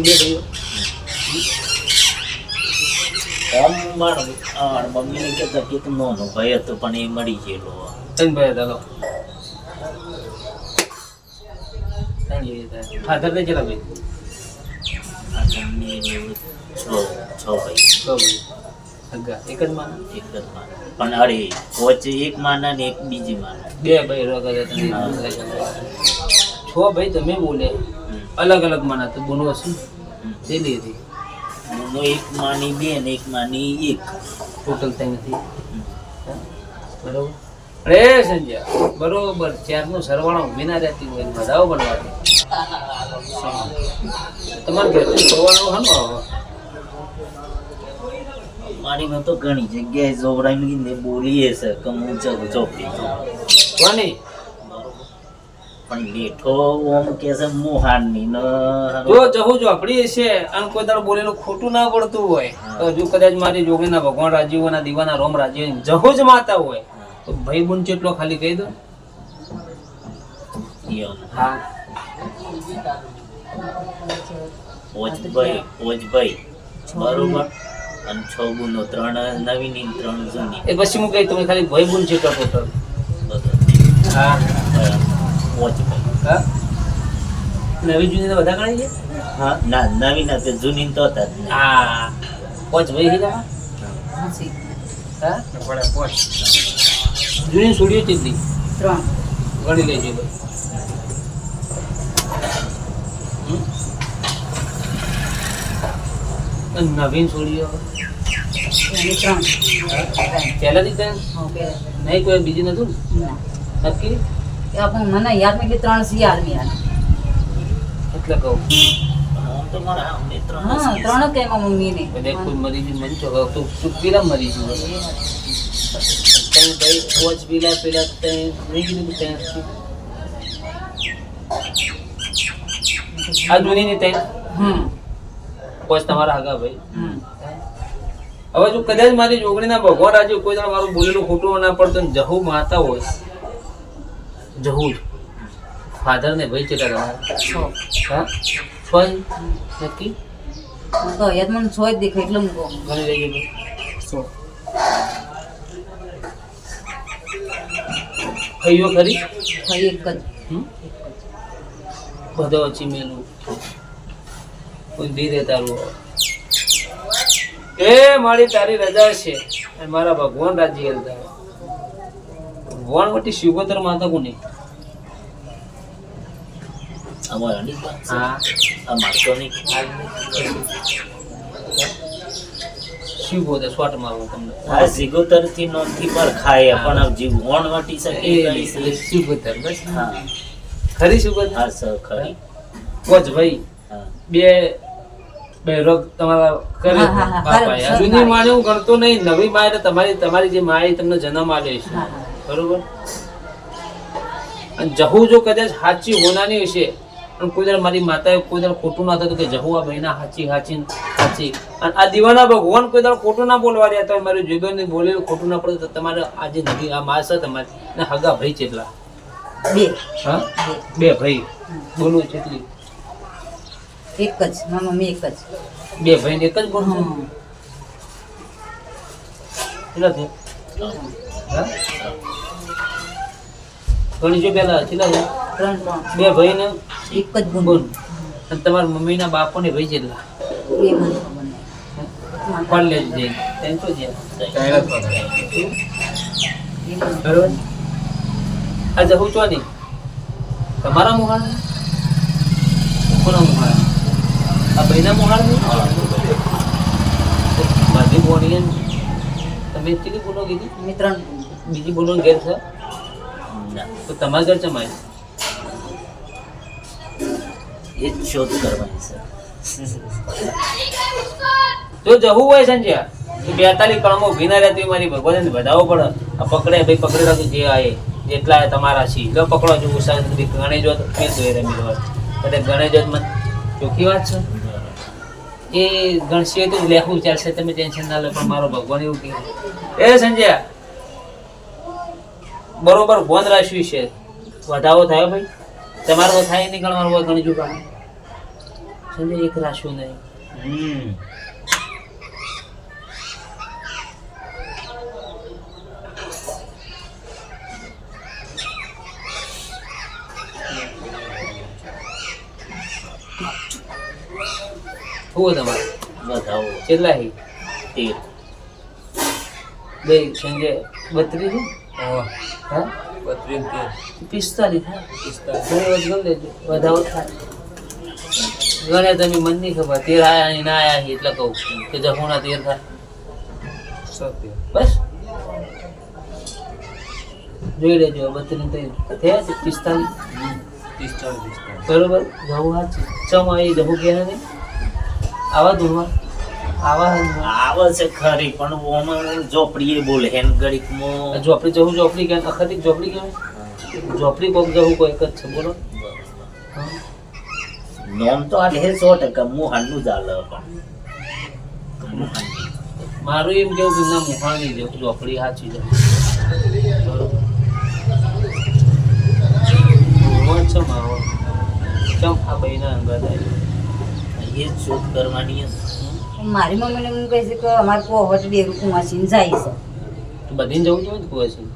બે ભાઈઓ મમ્મી ને કહેતા કે તું નો ભાઈ હતો પણ એ મળી ગયેલો. ત્રણ ભાઈ હતા. ફાધર ને કેટલા ભાઈ? છ ભાઈ. સગા એક જ માના? એક જ માના. પણ અરે વચ્ચે એક માના ને એક બીજી માના. બે ભાઈ રોગા છ ભાઈ તમે બોલે અલગ અલગ માના તો બોનો શું તે લીધી બોનો એક માની બે ને એક માની એક ટોટલ ત્યાં નથી. બરોબર. અરે સંજય બરોબર ચારનો સરવાળો ઊભી ના રહેતી હોય બધાઓ બનવાથી તમારે ઘરથી જોવાનું હા ને મારી માં તો ઘણી જગ્યાએ જોવડાવી ને બોલીએ છે કે હું ચોપડી કોની પણ લેઠો ઓમ કે છે મોહાનની ન જો જહુ ચોપડી છે અને કોઈ દાડો બોલેલું ખોટું ના પડતું હોય તો જો કદાચ મારી જોગીના ભગવાન રાજીવના દીવાના રોમ રાજીવ જહુ જ માતા હોય તો ભાઈ બુન જેટલો ખાલી કહી દો. હા પોચભાઈ બરોબર અને 6 ગુનો 3 નવી ની 3 જૂની એ પછી હું કઈ તમે ખાલી ભાઈ બુન જેટલો ટોટલ. હા પોચભાઈ. હા નવી જૂની તો બધા ગણાય છે. હા ના નવી ના તે જૂની તો હતા જ નહીં. હા પોચ ભાઈ હી જમા. હા પોચ જૂની છોડીઓ કેટલી? 3 ગણી લેજો ભાઈ. નવીન છોડીઓ પહેલાથી ત્યાં નહીં કોઈ બીજી નતું નક્કી મને યાદ નહીં કે 3 સી આર્મી એટલે કહું તો મારા આમને 3 હા 3 કે એમાં મમ્મી ને બધે કોઈ મરી ગયું મન છો તો સુપીલા મરી ગયું તઈ ભાઈ પોચ પીલા પેલા તઈ નહીં કીધું કે ત્યાં આ જૂની ની તઈ પોચ તમારા આગા ભાઈ. હવે જો કદાચ મારી જોગણીના ભગવાન રાજુ કોઈ દાડો મારું બોલેલું ખોટું ના પડતો જહુ માતા હોય જહુ ફાધર ને ભાઈ કેટલા તમારા? હા છોય નક્કી તો યાદ મને છોય દેખાય એટલે હું કહું ગણી લઈ ગયો સો કઈઓ ખરી એક જ બધો ઓછી મેલું કોઈ ધીરે તારું એ મારી તારી રજા છે અને મારા ભગવાન રાજી હતા ભગવાન વટી શિવગોત્ર માતા કોની? અમારા ની હા અમાર તો નહીં શિવગોત્ર સ્વાટ મારું તમને આ સિગોતર થી નોંધી પર ખાય પણ જીવ વણ વટી શકે એ કરી છે. શિવગોત્ર બસ હા ખરી શિવગોત્ર. હા સર ખરી. કોચ ભાઈ હા બે રોગ તમારા કરે હા, હા, હા, બાપાએ. કરે. જૂની માને હું ગણતો નહીં નવી માએ તો તમારી જે માએ તમને જન્મ આપ્યો છે બરોબર અને જહુ જો કદાચ સાચી હોનાની હશે પણ કોઈ દર મારી માતાએ કોઈ દર ખોટું ના થતું કે જહુ આ બહેના સાચી અને આ દીવાના ભગવાન કોઈ દર ખોટું ના બોલવા રહ્યા તો મારી જોઈબેન બોલેલું ખોટું ના પડે તો તમારે આજે નવી આ માસ તમારી ને હગા ભાઈ કેટલા? 2 હા 2 ભાઈ બોલું કેટલી? એક જ મારા મમ્મી એક જ 2 ભાઈ ને એક જ બોલું કેટલા છે? હા ગણી જો પેલા કેટલા છે? 3 2 ભાઈ ને એક જ બોલ ગુણ અને તમારા મમ્મીના બાપો ને ભાઈ જેટલા એ મને ખબર નહીં કોણ લે જઈ તેમ તો જે બરોબર આ જહુ છો નહીં તમારા મોહાળ કોના મોહાળ? આ ભાઈના મોહાળ બધી બોલી તમે કેટલી બોલો કીધી? મેં 3 બીજી બોલો ઘેર છે ના તો તમારા ઘર ચમાય એ જ શોધ કરવાની છે. જો જવું હોય સંજય તો 42 કળમો ઉભી ના રહેતી મારી ભગવાન વધાવો પડે આ પકડે ભાઈ પકડી રાખું જે આએ જેટલા તમારા છે લો પકડો જો ઉષા ગણે જો તો ફેર દોય રમી લો એટલે ગણે જો મત ચોખ્ખી વાત છે એ ગણશે તો લેખું ચાલશે તમે ટેન્શન ના લો પણ મારો ભગવાન એવું કહે એ સંજય બરોબર બોન રાખ્યું છે વધાવો થયો ભાઈ તમારો થાય નહીં ગણવાનું હોય ગણી ચૂકા સંજય એક રાખ્યું નહીં. શું તમારે બતાવો કેટલા હી 13 બે સંજય 32 હા 45 થાય. વધારો થાય. ગણે તમે મન નહીં ખબર 13 આયા ને ના આયા છે એટલે કહું કે જફોના 13 થાય. બસ જોઈ લેજો 32 થયા છે 45 બરોબર. જવું હાથ છે ચમ આવી જવું કે નહીં આવા ધૂળમાં આવા આવે છે ખરી પણ ઓમાં ઝોપડીએ બોલે હેન ગળીકમાં ઝોપડી જવું ઝોપડી કે અખતી ઝોપડી કહેવાય. ઝોપડી કોક જવું કોઈ એક જ છે બોલો. નોમ તો આ લે 100% મોહાનનું ચાલે પણ મારું એમ કેવું કે ના મુહાણી ઝોપડી સાચી છે. ચમ આવો ચમ આ ભાઈના અંગત આવી એ જ શોધ કરવાની છે. મારી મમ્મીને એમ કહે છે કે અમારે કોહવટ ડેરું કુંવાસીને જાય છે. તો બધીને જવું જોઈએ ને કુવાસી.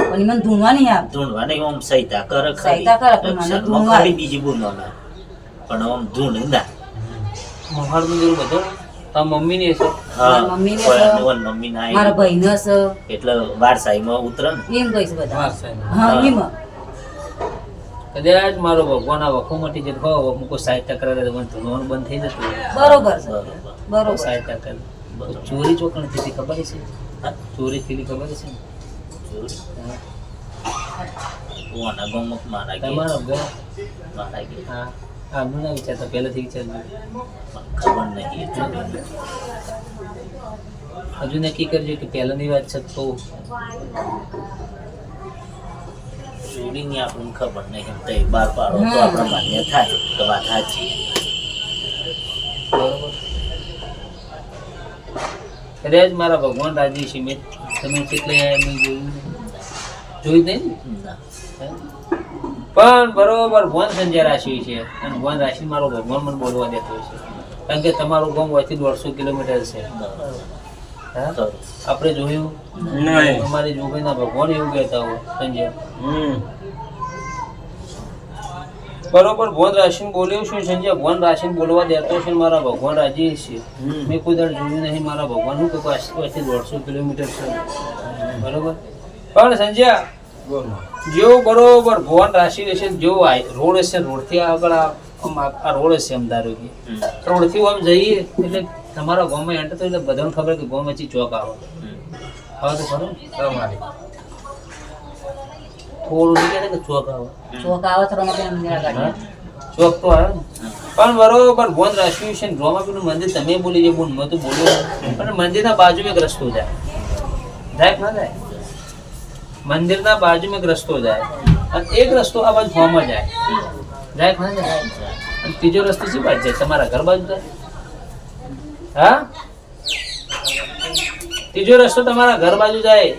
પણ મને ધૂણવા નહીં આવે. ધૂણવાની ઓમ સહિતા કરે ખરી. સહિતા કરે પણ મને અક્ષરમાં ધૂણવા ખરી બીજી બોલવાના પણ ઓમ ધૂણ ના. મહાડનું જેવું બધું તારા મમ્મીની હશે. હા મારા મમ્મીને તો- પણ મમ્મી ના મારા ભાઈને છે એટલે વારસાઈમાં ઉતરે ને. એમ કહે છે બધા. વારસાઈમાં. હા હા. એમાં કદાચ મારો ભગવાન આ વખો મટી જતો હોય મૂકો 60% કરે તો મને ધૂણવાનું બંધ થઈ જતું હોય. બરોબર છે બરોબર બરોબર 60%. બરોબર. ચોરી ચોકણ થતી ખબર છે. હા? ચોરી થયેલી ખબર છે. જોયું? ઓના ગમક મારા ગયા. તમારો ઘર મારા ગયા. હા આમનું ના વિચારતા પહેલેથી વિચારજો. ખબર નહીં એ ચોરીની. હજુ નક્કી કરજો કે પહેલાની વાત છે તો ચોરીની આપણને ખબર નહીં એમ તો એ બાર પાડો તો આપણે માન્ય થાય તો વાત સાચી. બરોબર. કદાચ મારા ભગવાન રાજી છે. મેં તમે કેટલે આયા મેં જોયું નહીં ને? ના. હે? પણ બરોબર ભોન સંજય રાશિ છે અને ભોન રાશિ મારો ભગવાન મને બોલવા દેતો હોય છે કારણ કે તમારું ગામ વચ્ચે 150 કિલોમીટર છે. બરોબર. હા ખરું. આપણે જોયું અમારી જોગીના ભગવાન એવું કહેતા હોય સંજય. બરોબર ભોન રાશિને બોલ્યો છું સંજય. ભોન રાશિને બોલવા દેતો છે ને મારા ભગવાન રાજી છે. મેં કોઈ દર જોયું નહીં મારા ભગવાન નું કે વચ્ચે 150 કિલોમીટર છે. બરોબર. પણ સંજય જેવો બરોબર ભગવાન રાશિ રહેશે જેવો રોડ હશે રોડથી આગળ આ રોડ હશે એમ ધારો કે રોડથી આમ જઈએ એટલે તમારા ગામમાં એન્ટર તો એટલે બધાને ખબર કે ગામ વચ્ચે ચોક આવે. હવે તો ખરું થોડું નીકળે કે ચોક આવે. ચોક આવે તો રમકડા મંદિર આગળ. ચોક તો આવે ને. પણ બરોબર ભોન રાખ્યું છે ને રોમાપીનું મંદિર તમે બોલી જે બોલ મેં તો બોલ્યો પણ મંદિરના બાજુમાં એક રસ્તો જાય જાય કે ના જાય. મંદિરના બાજુમાં એક રસ્તો જાય અને એક રસ્તો આ બાજુ ફોર્મ જાય જાય કે ના જાય. અને ત્રીજો રસ્તો શી બાજુ જાય તમારા ઘર બાજુ જાય. હા ત્રીજો રસ્તો તમારા ઘર બાજુ જાય.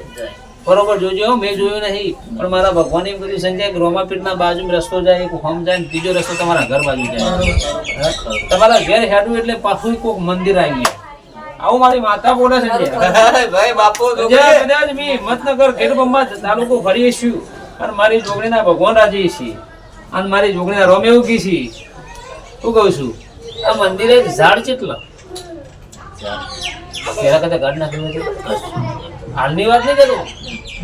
બરોબર જોજો મેં જોયું નહીં પણ મારા ભગવાને એમ કીધું સંજય કે રોમાપીઠના બાજુમાં રસ્તો જાય એક હોમ જાય ને ત્રીજો રસ્તો તમારા ઘર બાજુ જાય. હા? તમારા ઘેર હેડું એટલે પાછું કોઈક મંદિર આવી જાય. આવું મારી માતા બોલે છે ભાઈ બાપુ કદાચ મેં હિંમતનગર ખેડબંબા તાલુકો ફરીએ છું અને મારી જોગણીના ભગવાન રાજી છે અને મારી જોગણીના રોમે ઉગી છે. શું કહું છું આ મંદિરે ઝાડ કેટલા પેલા કદાચ ગાડ નાખ્યું છે. હાલની વાત નહીં કરું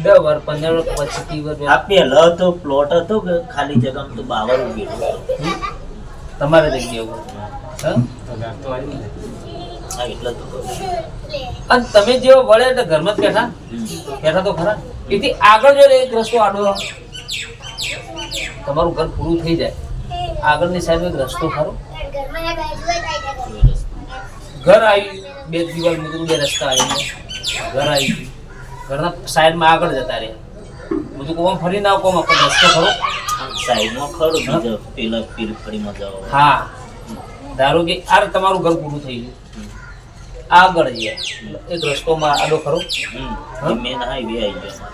10 વર્ષ 15 વર્ષ 25 વર્ષ આ પહેલો તો પ્લોટ હતો કે ખાલી જગ્યામાં તો બાવર ઉભી હતો. તમારે જગ્યા ઉપર. હા? હા એટલે તો કહું છું. અને તમે જેવો વળે એટલે ઘરમાં જ બેઠા બેઠા તો ખરા. એથી આગળ જો એક રસ્તો આડો તમારું ઘર પૂરું થઈ જાય આગળની સાઈડ એક રસ્તો ખરો ઘર આવી 2 દિવાલ મૂકીને 2 રસ્તા આવી ઘર આવી ગયું. ઘરના સાઈડમાં આગળ જતા રહે બધું કોમ ફરી ના કોમ આપણો રસ્તો ખરો. સાઈડમાં ખરું બીજો પેલા પીરફળીમાં જાઓ. હા ધારો કે આ તમારું ઘર પૂરું થઈ ગયું આગળ જઈએ એક રસ્તોમાં આડો ખરો. મેન હાઈવે આવી ગયો.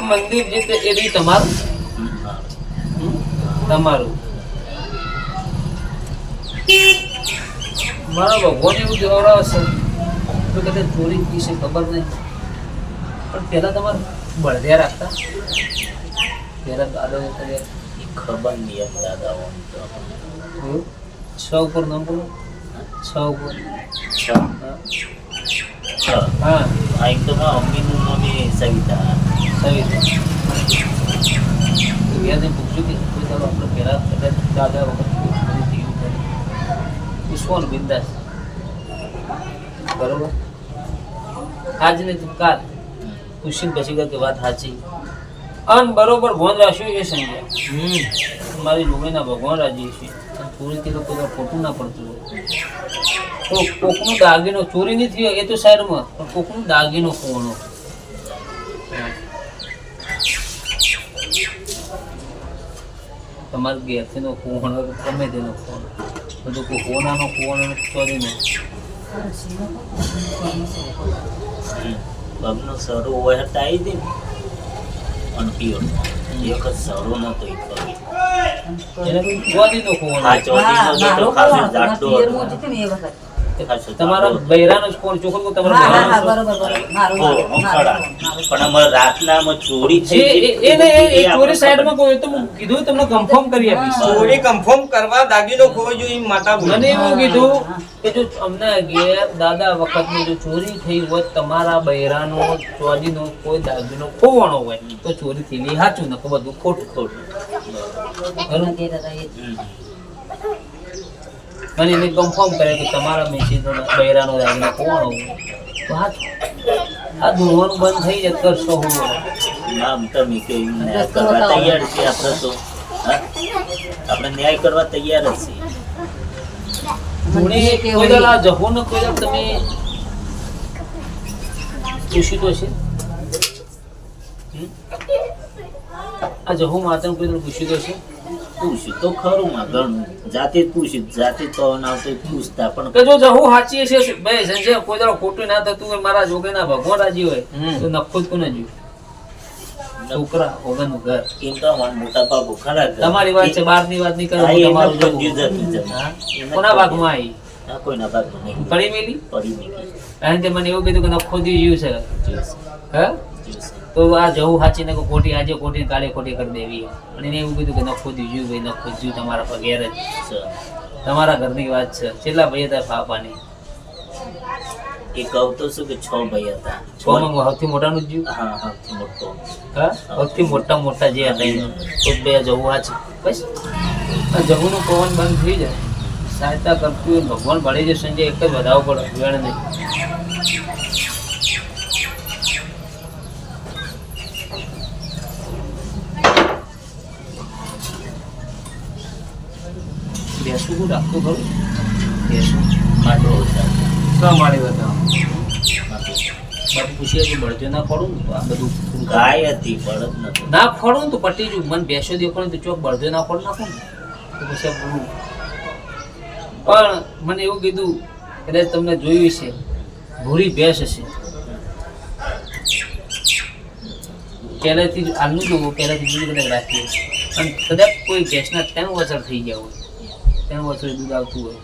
મંદિર જે તે એ બી તમારું તમારું મારા ભગવાન એવું જોવડાવશે તો કદાચ ચોરી વિશે ખબર નહીં પણ પેલા તમારે બળદિયા રાખતા પેલા દાદા એ ખબર નહીં એમ દાદાઓ તો. છ ઉપર નંબર છ ઉપર છ. હા. છ. હા આ એક તો મારા મમ્મીનું નામ એ સવિતા. સવિતા વ્યાજને પૂછ્યું કે કોઈ દાડો આપણે પહેલા કદાચ દાદા વખત બધું થયું કરે વિશ્વનો બિંદાસ બરોબર આજ ને તું કાલ પૂછીને પછી કહે કે વાત સાચી અન બરોબર ભોન રાખ્યું એ સમજ્યા મારી જોડેના ભગવાન રાજી છે ચોરીથી તો કોઈ ખોટું ના પડતું હોય તો કોકનું દાગીનો ચોરી નહીં થયો એ તો સાઈડમાં પણ કોકનું દાગીનો ખોવાનો તમારે ઘેરથી નો ખોવાનો ગમે તેનો ખોવાનો બધું કોઈ હોનાનો ખોવાનો ચોરી નહીં પગનો સરો હોય હતા આવી દે અને પીઓ એ વખત સરો નતો એ પગે. એને કોઈ ચોરીનો ખોવાનો હા ચોરીનો જતો ખાસો જાડો હતો. ખાસો જાડો તમારા હતો. બૈરાનો જ કોણ ચોખ્ખું કહું, તમારા હા, હા, બૈરાનો જ. બરોબર, બરોબર. મારું, ઓ, મારું, અંકળા. મારું, મારું. પણ અમારે રાતનામાં ચોરી જે થઈ એ- ગઈ. એને એ આપણે ચોરી સાઈડમાં ખબર. કોઈ તો હું કીધું તમને કન્ફર્મ કરી આપીશ ચોરી કન્ફર્મ કરવા દાગીનો ખોવો જોઈએ માતા બોલે. મને એવું કીધું કે જો અમને ઘેર દાદા વખતની જો ચોરી થઈ હોય તમારા બૈરાનો ચોરીનો કોઈ દાગીનો ખોવાનો હોય તો ચોરી થયેલી સાચું નકો બધું ખોટું ખોટું. ખરું? તે દાદા એ જ. હમ. મને એને કન્ફર્મ કરે કે તમારા મેસીનો બૈરાનો દાગીનો ખોવાનો હોય તો સાચું આ દોડવાનું બંધ થઈ જાય કરશો હું નામ તમે કે ન્યાય કરવા તૈયાર છીએ આપણે તો. હા? આપણે ન્યાય કરવા તૈયાર જ છીએ. મને કોઈ દાડો આ જહોનો કોઈ દાડો તમે પૂછ્યું તો છે આ જહુ માતા કોઈ દાડો પૂછ્યું તો છે પૂછ્યું તો ખરું માં ઘણું. જાતે જ પૂછ્યું જાતે તો ના તો પૂછતા પણ કે જો જહુ સાચી છે ભાઈ સંજય કોઈ દાડો ખોટું ના થતું હોય મારા જોગેના ભગવાન રાજી હોય તો નખો જ કોને જોયું છોકરા વગરનું ઘર એમ તો અમારા મોટા બાપુ ખરા ઘર. તમારી વાત છે બહારની વાત નહીં કરો હા, એના તમારું પર જોવું. જુદા જુદા. હા? એના કોના પર ભાગમાં આવી હા, કોઈના ભાગમાં નહીં. પડી મેલી પડી નીકળી. કારણ કે મને એવું કીધું કે નખો જીવ છે જોઈશે. હા જોઈશે. તો આ જવું સાચી ને ખોટી આજે ખોટી ને કાલે ખોટી કરી દેવી અને એને એવું કીધું કે નખો દીજુ ભાઈ નખો દીજુ તમારા પર ઘેર જ ચાલ. તમારા ઘરની વાત છે કેટલા ભાઈ હતા ફાફાની એ કહું તો શું કે 6 ભાઈ હતા. છ માં સૌથી મોટાનું જ જીવ હા સૌથી મોટો. હા સૌથી મોટા મોટા જે હતા એને તો બે જવું સાચી બસ આ જવુંનું પવન બંધ થઈ જાય સહાયતા કરતું હોય ભગવાન ભળી જાય સંજય એક જ વધાવો પડે વેણ નહીં બેસું શું રાખતું ખરું બેસું માટો હતા. મારી બતાવો માટો. બાપુ પૂછીએ કે બળજો ના ફોડું ને તો આ બધું ગાય હતી બળદ નતો. ના ફોડું ને તો પટી જુ મને બેસો દેખો ને તો ચોક બળજો ના ફોડ નાખું ને તો પછી આ બોલું પણ મને એવું કીધું કદાચ તમને જોયું છે ભૂરી ભેંસ હશે પહેલાથી જ આલનું જોવું પહેલાથી જુદી કદાચ રાખીએ અને કદાચ કોઈ ભેંસના 3 વছર થઈ ગયા હોય 3 વছર દૂધ આવતું હોય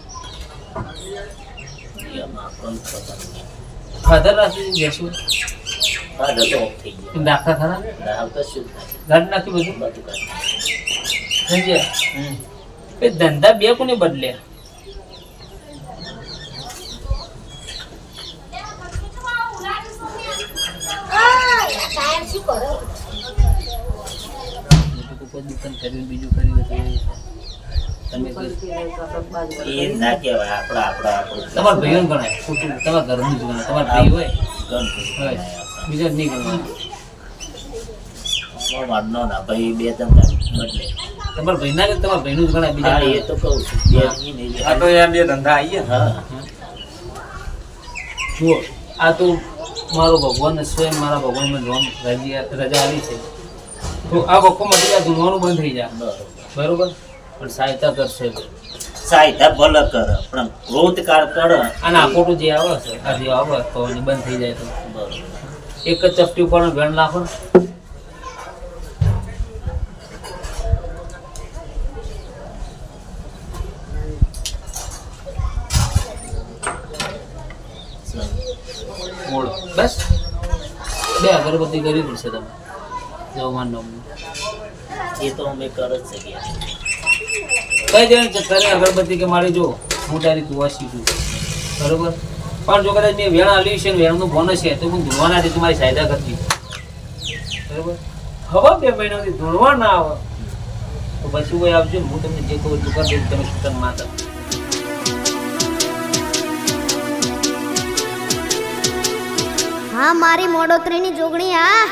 એમાં પણ ખબર નહીં. ફાધર રાખી ભેંસું હા, જતો off થઈ ગયો. એમ દાખલા ખરા દાવતા શું થાય? ગાડી નાખી બધું બધું કાઢી. સમજ્યા એ ધંધા બે કોને બદલ્યા કોઈ દુકાન કર્યું બીજું કર્યું તો તમે એ ના કહેવાય. આપણું. તમારા ભાઈઓ ગણાય ખોટું તમારા ઘરનું જ ગણાય તમારા ભાઈ હોય ગણપતિ હોય બીજા નહીં ગણવાના વાડનો ના ભાઈ બે ત્રણ બદલે. તમારા ભાઈ ના તમારા ભાઈનું જ ગણાય બીજા હા, એ તો કહું છું. બે નહીં નહીં. આ તો યાર બે ધંધા આવીએ ને. હા. જુઓ આ તો મારો ભગવાન સ્વયં મારા ભગવાન મને રજા આવી છે તો આ વખો મળી જાય ગુણવાનું બંધ થઈ જાય બરોબર. બરોબર પણ સહાયતા કરશે સાહિત્ય ભલે કરે પણ ક્રોધકાર કરે. અને આ ખોટું જે આવે છે આ જે આવે તો એને બંધ થઈ જાય તો બરોબર. એક જ ચપટી ઉપર વેણ નાખો ને અગરબત્તી કરી પડશે તમે જવમાન નામનું એ તો અમે કર જ શકીએ. કઈ દે કરે અગરબત્તી કે મારી જો હું તારી તું શીખું બરોબર. પણ જો કદાચ મેં વેણ આલ્યું છે ને વેણનું બોનસ છે તો હું ધૂણવા નથી તમારી સાયદા કરતી બરોબર. હવે 2 મહિનાથી ધૂણવા ના આવે તો પછી કોઈ આવજો હું તમને જે કહું એટલું કરી દઉં તમે સુતન માતા. હા મારી મોડોતરીની જોગણી આ